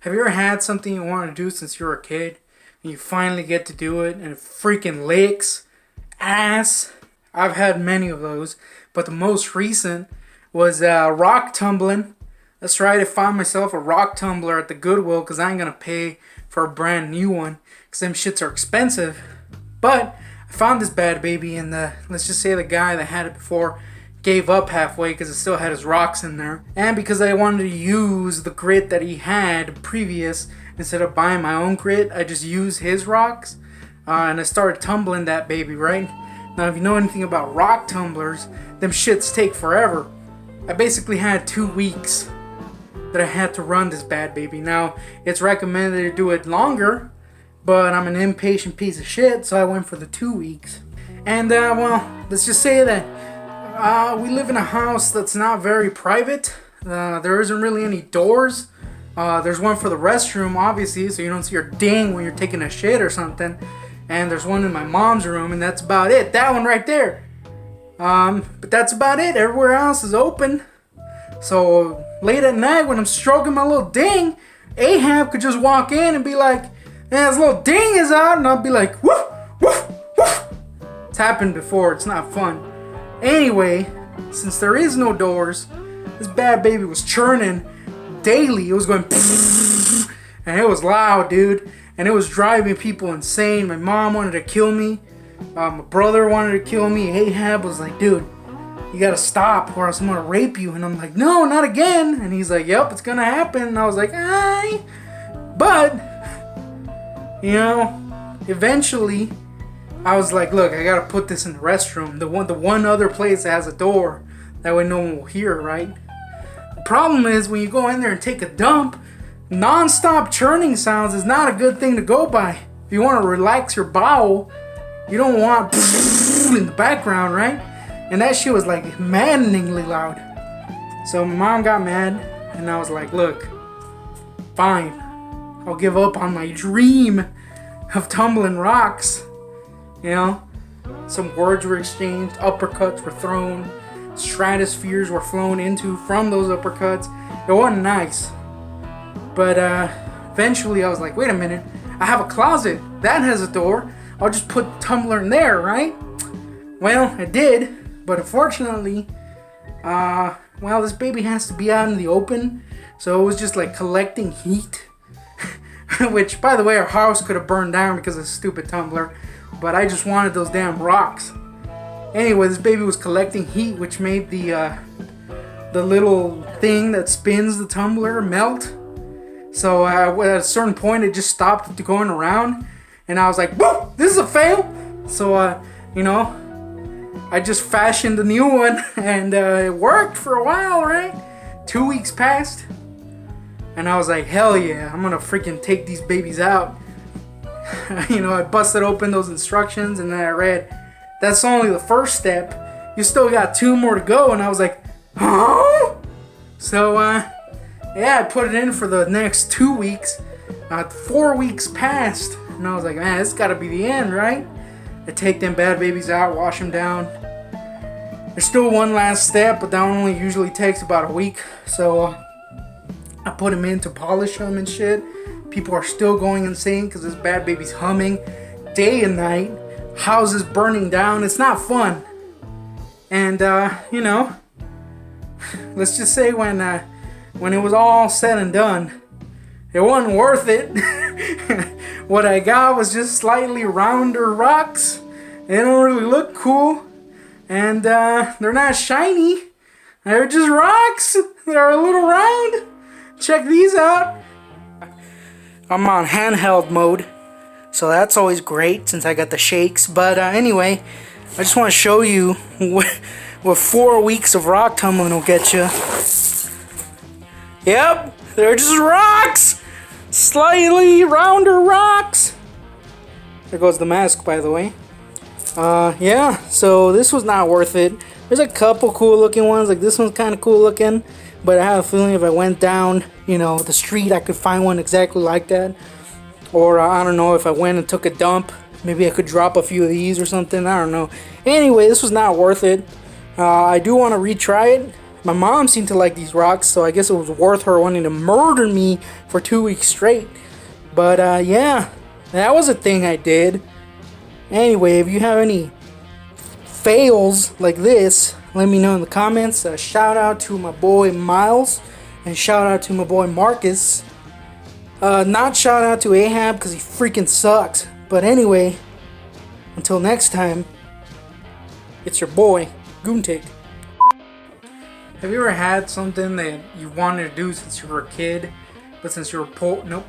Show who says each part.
Speaker 1: Have you ever had something you wanted to do since you were a kid and you finally get to do it and it freaking licks ass? I've had many of those, but the most recent was rock tumbling. That's right, I found myself a rock tumbler at the Goodwill because I ain't gonna pay for a brand new one because them shits are expensive. But I found this bad baby and let's just say the guy that had it before gave up halfway because it still had his rocks in there. And because I wanted to use the grit that he had previous, instead of buying my own grit, I just used his rocks. And I started tumbling that baby, right? Now if you know anything about rock tumblers, them shits take forever. I basically had 2 weeks that I had to run this bad baby. Now, it's recommended to do it longer, but I'm an impatient piece of shit, so I went for the 2 weeks. And well, let's just say that we live in a house that's not very private. There isn't really any doors. There's one for the restroom, obviously, so you don't see your ding when you're taking a shit or something. And there's one in my mom's room, and that's about it. That one right there. But that's about it. Everywhere else is open. So late at night when I'm stroking my little ding, Ahab could just walk in and be like, "Man, his little ding is out," and I'll be like, "Woof, woof, woof." It's happened before. It's not fun. Anyway, since there is no doors, this bad baby was churning daily. It was going and it was loud, dude. And it was driving people insane. My mom wanted to kill me. My brother wanted to kill me. Ahab was like, "Dude, you gotta stop or else I'm gonna rape you." And I'm like, "No, not again." And he's like, "Yep, it's gonna happen." And I was like, "Aye." But, you know, eventually I was like, "Look, I gotta put this in the restroom. The one other place that has a door. That way no one will hear, right?" The problem is when you go in there and take a dump, non-stop churning sounds is not a good thing to go by. If you want to relax your bowel, you don't want in the background, right? And that shit was like maddeningly loud. So my mom got mad and I was like, "Look, fine. I'll give up on my dream of tumbling rocks." You know, some words were exchanged, uppercuts were thrown, stratospheres were flown into from those uppercuts. It wasn't nice. But eventually I was like, "Wait a minute, I have a closet. That has a door. I'll just put the tumbler in there, right?" Well, I did, but unfortunately, well, this baby has to be out in the open, so it was just like collecting heat. Which, by the way, our house could have burned down because of this stupid tumbler. But I just wanted those damn rocks. Anyway, this baby was collecting heat, which made the little thing that spins the tumbler melt. So at a certain point, it just stopped going around, and I was like, "Whoa, this is a fail." So you know, I just fashioned a new one, and it worked for a while, right? 2 weeks passed, and I was like, "Hell yeah, I'm gonna freaking take these babies out." You know, I busted open those instructions and then I read, "That's only the first step. You still got 2 more to go." And I was like, "Huh?" So, yeah, I put it in for the next 2 weeks. 4 weeks passed. And I was like, "Man, this gotta be the end, right?" I take them bad babies out, wash them down. There's still one last step, but that one only usually takes about a week. So, I put them in to polish them and shit. People are still going insane because this bad baby's humming day and night. Houses burning down. It's not fun. And, you know, let's just say when it was all said and done, it wasn't worth it. What I got was just slightly rounder rocks. They don't really look cool. And they're not shiny. They're just rocks. They're a little round. Check these out. I'm on handheld mode, so that's always great since I got the shakes. But anyway, I just want to show you what 4 weeks of rock tumbling will get you. Yep, they're just rocks! Slightly rounder rocks! There goes the mask, by the way. Yeah, so this was not worth it. There's a couple cool looking ones, like this one's kind of cool looking. But I have a feeling if I went down, you know, the street, I could find one exactly like that. Or I don't know, if I went and took a dump, maybe I could drop a few of these or something. I don't know. Anyway, this was not worth it. I do want to retry it. My mom seemed to like these rocks, so I guess it was worth her wanting to murder me for 2 weeks straight. But yeah, that was a thing I did. Anyway, if you have any fails like this, let me know in the comments. Shout out to my boy Miles, and shout out to my boy Marcus. Not shout out to Ahab because he freaking sucks. But anyway, until next time, it's your boy, Goontik. Have you ever had something that you wanted to do since you were a kid, but since you were nope.